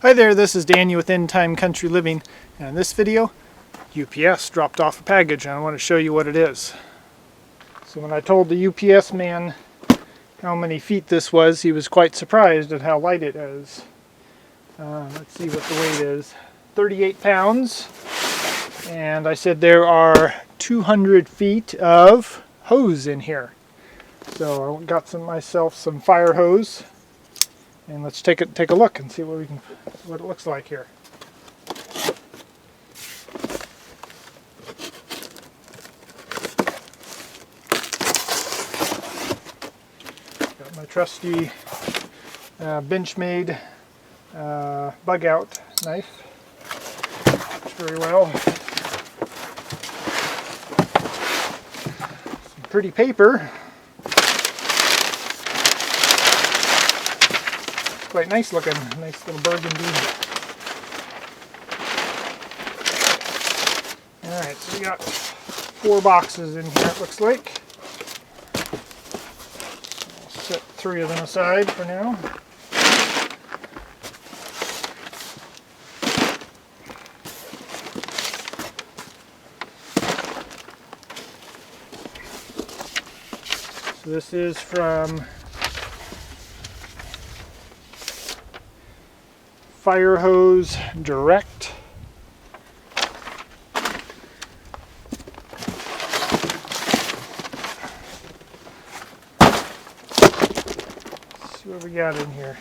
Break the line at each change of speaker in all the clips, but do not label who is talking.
Hi there, this is Danny with In Time Country Living, and in this video UPS dropped off a package and I want to show you what it is. So when I told the UPS man how many feet this was, he was quite surprised at how light it is. Let's see what the weight is. 38 pounds, and I said there are 200 feet of hose in here. So I got myself some fire hose. And let's take a look and see what it looks like here. Got my trusty Benchmade bug out knife. Works very well. Some pretty paper. Quite nice looking, nice little burgundy. Alright, so we got 4 boxes in here, it looks like. I'll set 3 of them aside for now. So this is from Fire Hose Direct. Let's see what we got in here.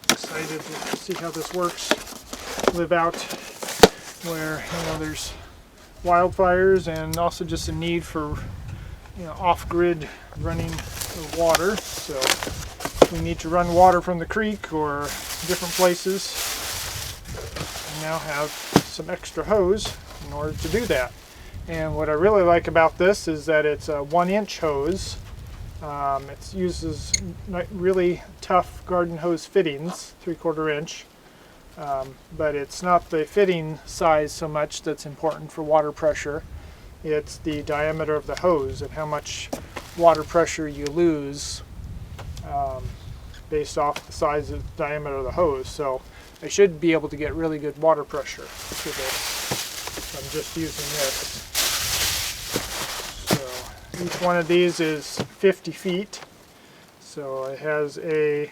Excited to see how this works. Live out where there's wildfires and also just a need for off-grid running of water. So if we need to run water from the creek or different places, we now have some extra hose in order to do that. And what I really like about this is that it's a 1-inch hose. It uses really tough garden hose fittings, 3/4 inch, but it's not the fitting size so much that's important for water pressure. It's the diameter of the hose and how much water pressure you lose based off the size of the diameter of the hose. So I should be able to get really good water pressure to this. I'm just using this. Each one of these is 50 feet, so it has a,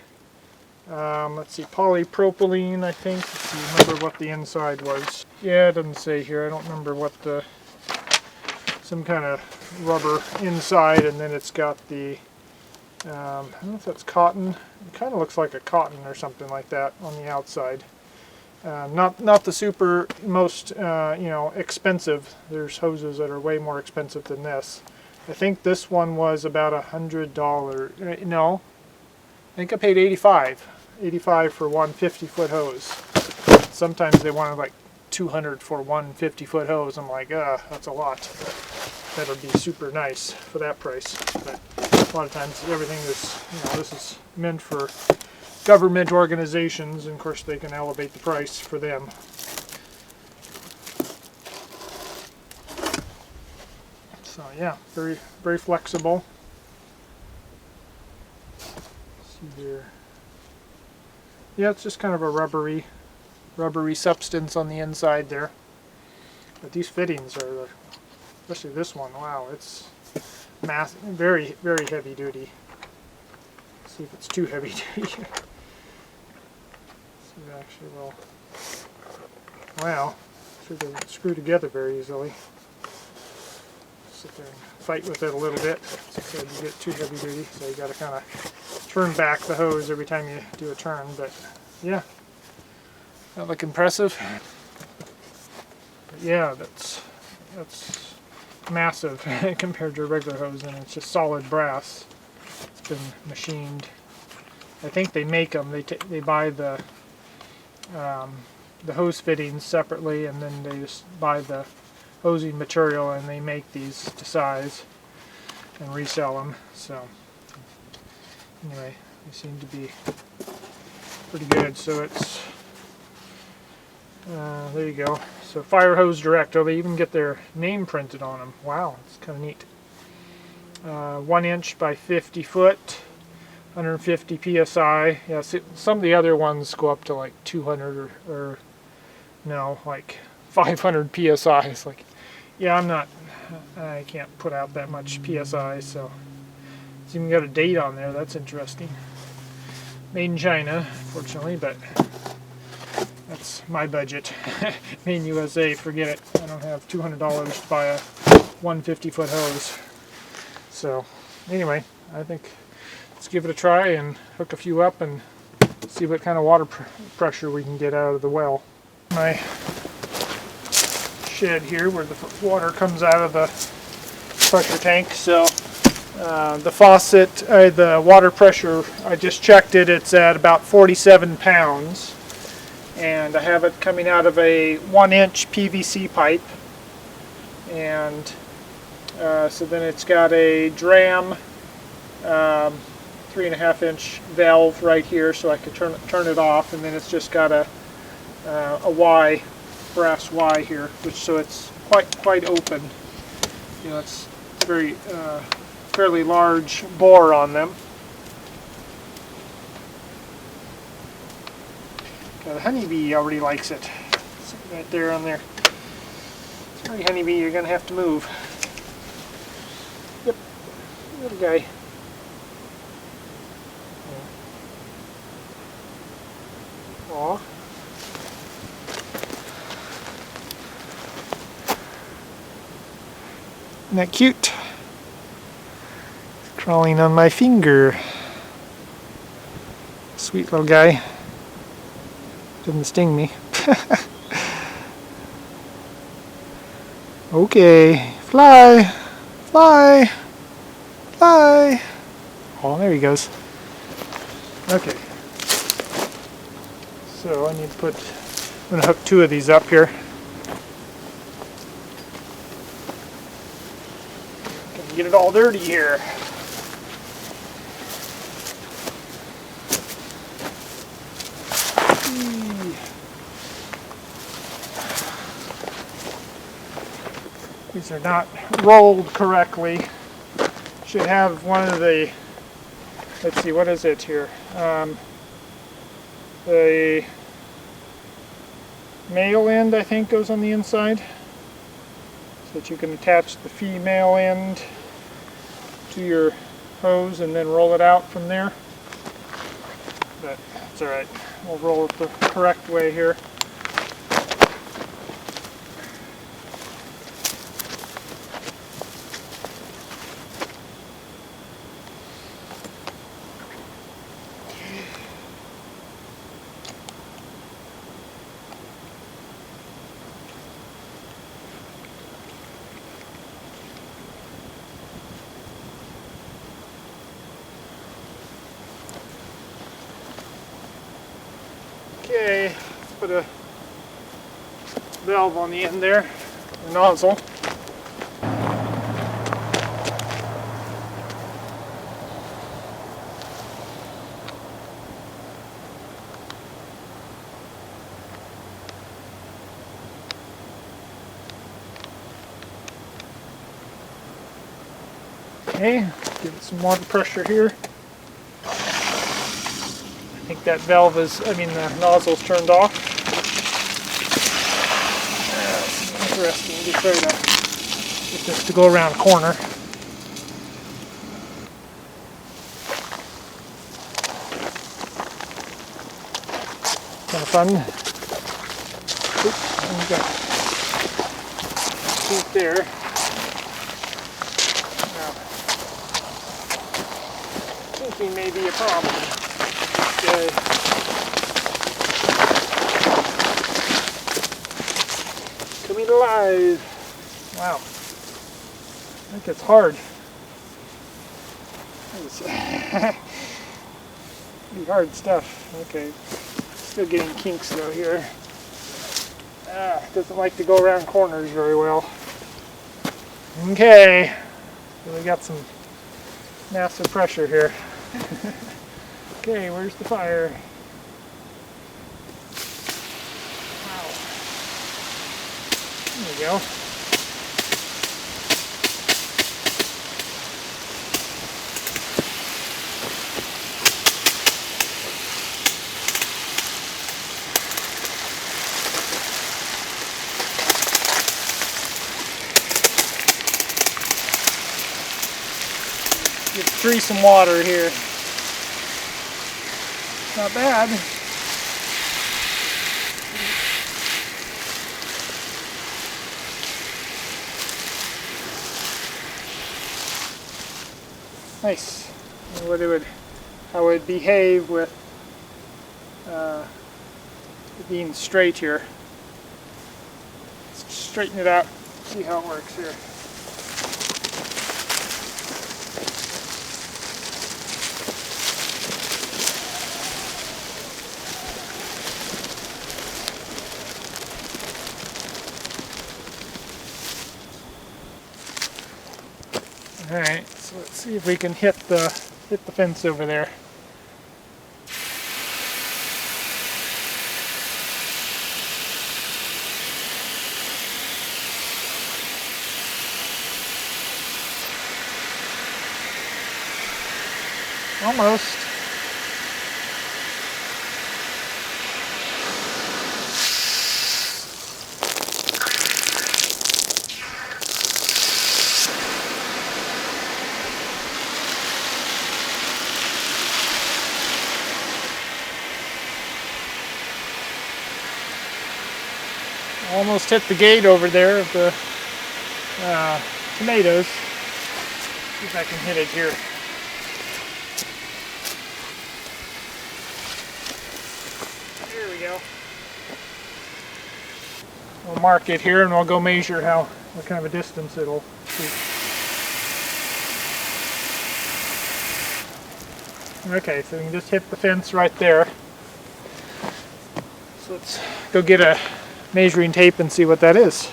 let's see, polypropylene, I think. Let's see, remember what the inside was. Yeah, it doesn't say here. I don't remember what some kind of rubber inside, and then it's got the, I don't know if that's cotton. It kind of looks like a cotton or something like that on the outside. Not the most expensive. There's hoses that are way more expensive than this. I think this one was about $100. No, I think I paid $85 for one 50-foot hose. Sometimes they wanted like $200 for one 50-foot hose. I'm like, that's a lot. That'll be super nice for that price. But a lot of times everything is, this is meant for government organizations, and of course they can elevate the price for them. So yeah, very, very flexible. Let's see here. Yeah, it's just kind of a rubbery substance on the inside there. But these fittings are, especially this one, wow, it's massive, very, very heavy duty. Let's see if it's too heavy duty. See if it actually will. Wow, sure doesn't screw together very easily. Sit there and fight with it a little bit. So you get too heavy duty, so you got to kind of turn back the hose every time you do a turn. But yeah, that look impressive. But yeah, that's massive compared to a regular hose, and it's just solid brass. It's been machined. I think they make them. They buy the hose fittings separately, and then they just buy the hosing material, and they make these to size and resell them. So anyway, they seem to be pretty good. So it's there you go. So Fire Hose Direct. Oh, they even get their name printed on them. Wow, it's kind of neat. 1 inch by 50 foot, 150 psi. Yeah, see, some of the other ones go up to like 200 or no, like 500 psi. It's like, yeah, I can't put out that much psi. So it's even got a date on there. That's interesting. Made in China, fortunately, but that's my budget. Made in USA, forget it. I don't have $200 to buy a 150-foot hose. So anyway, I think let's give it a try and hook a few up and see what kind of water pressure we can get out of the well. My shed here where the water comes out of the pressure tank. So the faucet, the water pressure, I just checked it, it's at about 47 pounds. And I have it coming out of a 1-inch PVC pipe. And so then it's got a dram 3.5-inch valve right here, so I could turn it off, and then it's just got a Y, brass Y here, which so it's quite open. You know, it's very fairly large bore on them. The honeybee already likes it. It's right there on there. Sorry, honeybee, you're gonna have to move. Yep, little guy. Aw. Isn't that cute? It's crawling on my finger. Sweet little guy. Doesn't sting me. Okay, fly, fly, fly. Oh, there he goes. Okay. So I need to put, I'm going to hook 2 of these up here. Gonna get it all dirty here. These are not rolled correctly. Should have one of the, let's see, what is it here? The male end, I think, goes on the inside, so that you can attach the female end to your hose and then roll it out from there. But it's alright. We'll roll it the correct way here. Okay, let's put a valve on the end there, the nozzle. Okay, give it some water pressure here. I think that valve is, the nozzle's turned off. Interesting to try to get this to go around a corner. Kind of fun. Oops, and we got feet there. Now, kinking may be a problem. Okay. Coming alive. Wow. I think it's hard. Pretty hard stuff. Okay. Still getting kinks though here. Doesn't like to go around corners very well. Okay, so we got some massive pressure here. Okay, where's the fire? Wow. There we go. Give the tree some water here. Not bad. Nice. How it would behave with it being straight here. Let's straighten it out. See how it works here. Alright, so let's see if we can hit the fence over there. Almost. Almost hit the gate over there of the tomatoes. See if I can hit it here. There we go. We'll mark it here and we'll go measure what kind of a distance it'll shoot. Okay, so we can just hit the fence right there. So let's go get a measuring tape and see what that is.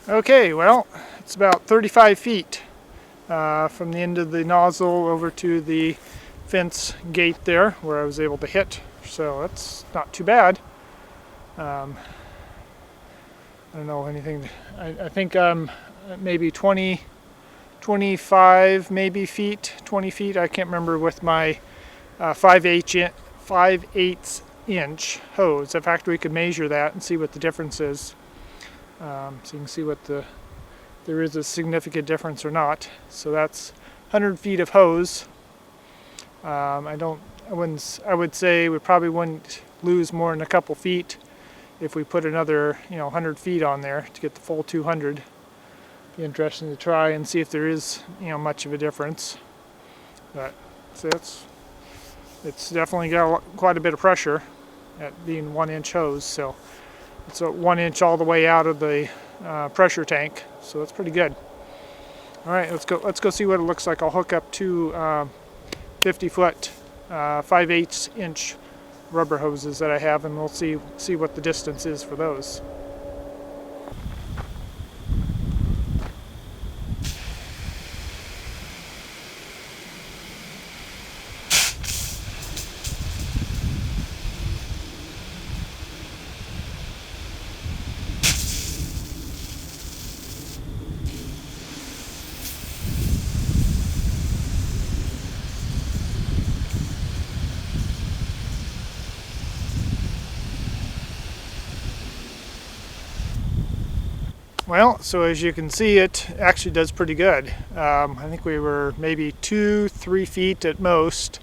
Okay, well, it's about 35 feet from the end of the nozzle over to the fence gate there where I was able to hit, so that's not too bad. I don't know anything. I think maybe 25 maybe feet, 20 feet. I can't remember with my 5/8 inch hose. In fact, we could measure that and see what the difference is. So you can see what there is a significant difference or not. So that's 100 feet of hose. I would say we probably wouldn't lose more than a couple feet if we put another 100 feet on there to get the full 200. Be interesting to try and see if there is much of a difference. But so it's definitely got quite a bit of pressure at being 1-inch hose. So it's a 1 inch all the way out of the pressure tank. So that's pretty good. All right, let's go see what it looks like. I'll hook up two 50-foot 5/8 inch rubber hoses that I have, and we'll see what the distance is for those. Well, so as you can see, it actually does pretty good. I think we were maybe 2-3 feet at most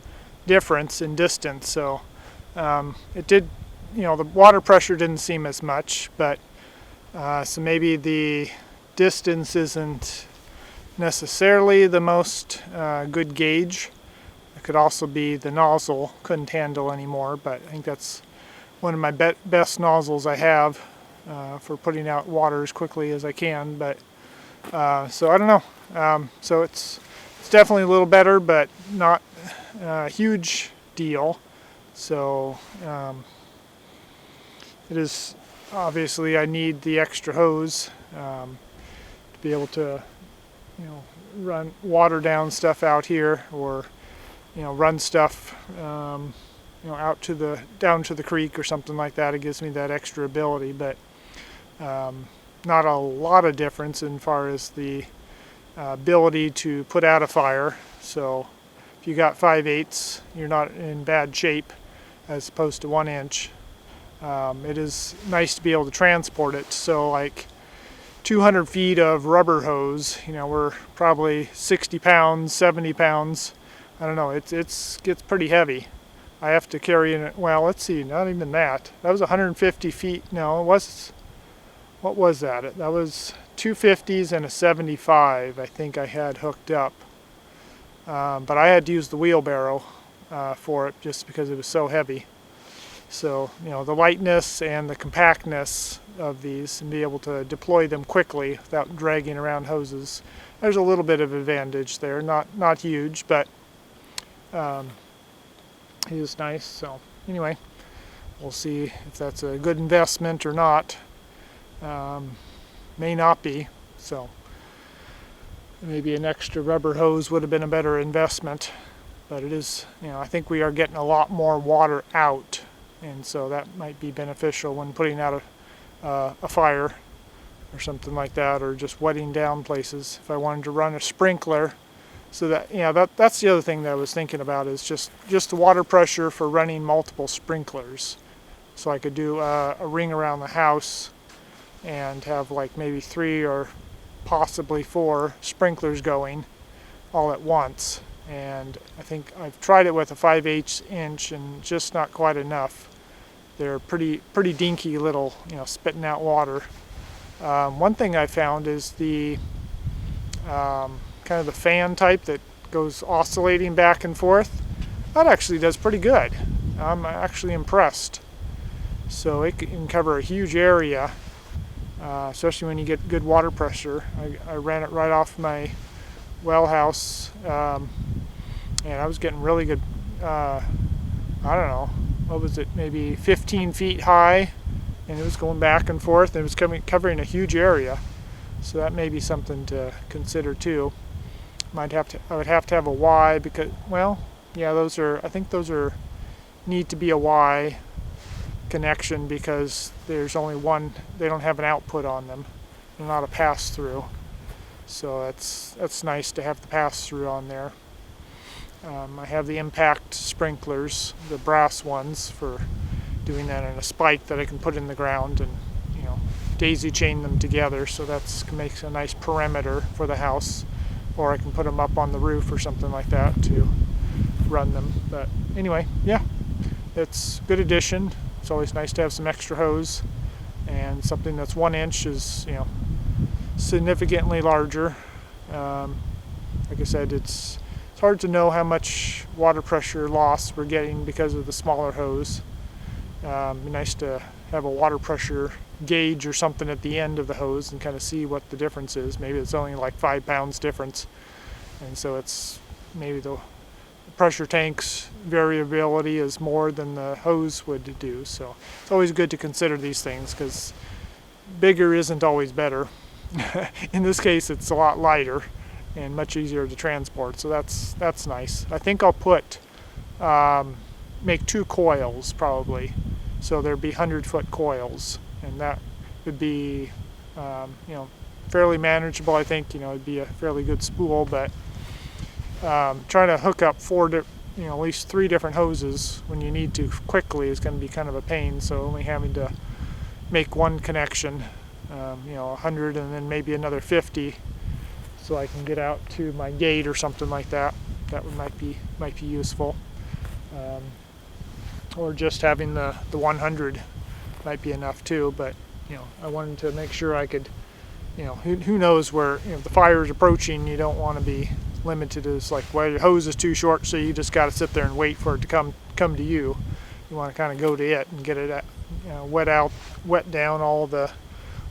difference in distance. So it did, the water pressure didn't seem as much, but so maybe the distance isn't necessarily the most good gauge. It could also be the nozzle couldn't handle anymore, but I think that's one of my best nozzles I have for putting out water as quickly as I can. But so I don't know. So it's definitely a little better, but not a huge deal. So it is obviously, I need the extra hose to be able to, run water down stuff out here, or run stuff out to down to the creek or something like that. It gives me that extra ability, but not a lot of difference as far as the ability to put out a fire. So if you got 5/8, you're not in bad shape as opposed to 1 inch. It is nice to be able to transport it. So like 200 feet of rubber hose, we're probably 60 pounds, 70 pounds. I don't know, it gets pretty heavy. I have to carry in it, well, let's see, not even that. That was 150 feet, no, it was, what was that? That was 250s and a 75, I think I had hooked up. But I had to use the wheelbarrow for it just because it was so heavy. So, the lightness and the compactness of these, and be able to deploy them quickly without dragging around hoses. There's a little bit of advantage there, not huge, but it is nice. So anyway, we'll see if that's a good investment or not. May not be. So maybe an extra rubber hose would have been a better investment, but it is, I think we are getting a lot more water out, and so that might be beneficial when putting out a fire or something like that, or just wetting down places. If I wanted to run a sprinkler, so that that's the other thing that I was thinking about, is just the water pressure for running multiple sprinklers. So I could do a ring around the house and have like maybe 3 or possibly 4 sprinklers going all at once. And I think I've tried it with a 5/8 inch and just not quite enough. They're pretty dinky little, spitting out water. One thing I found is the kind of the fan type that goes oscillating back and forth. That actually does pretty good. I'm actually impressed. So it can cover a huge area, especially when you get good water pressure. I ran it right off my well house, and I was getting really good, I don't know, what was it, maybe 15 feet high, and it was going back and forth, and it was covering a huge area. So that may be something to consider too. I would have to have a Y, because, well, yeah, I think those need to be a Y connection, because there's only one, they don't have an output on them. They're not a pass-through. So that's nice to have the pass-through on there. I have the impact sprinklers, the brass ones, for doing that, in a spike that I can put in the ground and daisy chain them together, so that makes a nice perimeter for the house. Or I can put them up on the roof or something like that to run them. But anyway, yeah, it's a good addition. It's always nice to have some extra hose, and something that's 1 inch is significantly larger. Like I said, it's hard to know how much water pressure loss we're getting because of the smaller hose. It'd be nice to have a water pressure gauge or something at the end of the hose and kind of see what the difference is. Maybe it's only like 5 pounds difference, and so it's maybe the pressure tank's variability is more than the hose would do. So it's always good to consider these things, because bigger isn't always better. In this case, it's a lot lighter and much easier to transport, so that's nice. I think I'll put make 2 coils probably, so there'd be 100-foot coils, and that would be fairly manageable. I think it'd be a fairly good spool, but trying to hook up at least 3 different hoses when you need to quickly is going to be kind of a pain. So only having to make one connection, 100 and then maybe another 50, so I can get out to my gate or something like that. That might be useful. Or just having the 100 might be enough too. But I wanted to make sure I could, who knows where if the fire is approaching. You don't want to be limited as like, well, your hose is too short, so you just got to sit there and wait for it to come to you. You want to kind of go to it and get it wet down all the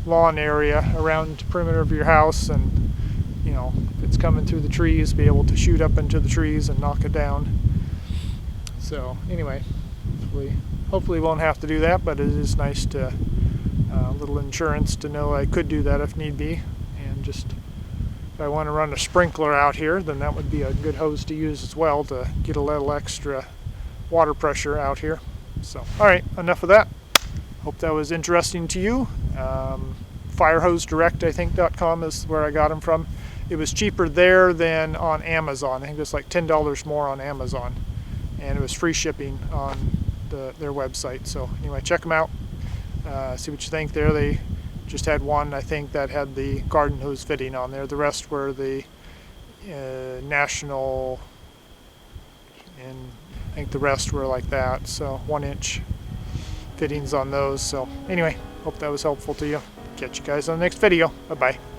lawn area around the perimeter of your house, and if it's coming through the trees, be able to shoot up into the trees and knock it down. So anyway, hopefully won't have to do that, but it is nice to a little insurance to know I could do that if need be. And just if I want to run a sprinkler out here, then that would be a good hose to use as well to get a little extra water pressure out here. So alright, enough of that. Hope that was interesting to you. Firehose I think .com is where I got them from. It was cheaper there than on Amazon. I think it was like $10 more on Amazon, and it was free shipping on their website. So anyway, check them out. See what you think there. They just had one, I think, that had the garden hose fitting on there. The rest were the national, and I think the rest were like that. So 1-inch fittings on those. So anyway, hope that was helpful to you. Catch you guys on the next video. Bye-bye.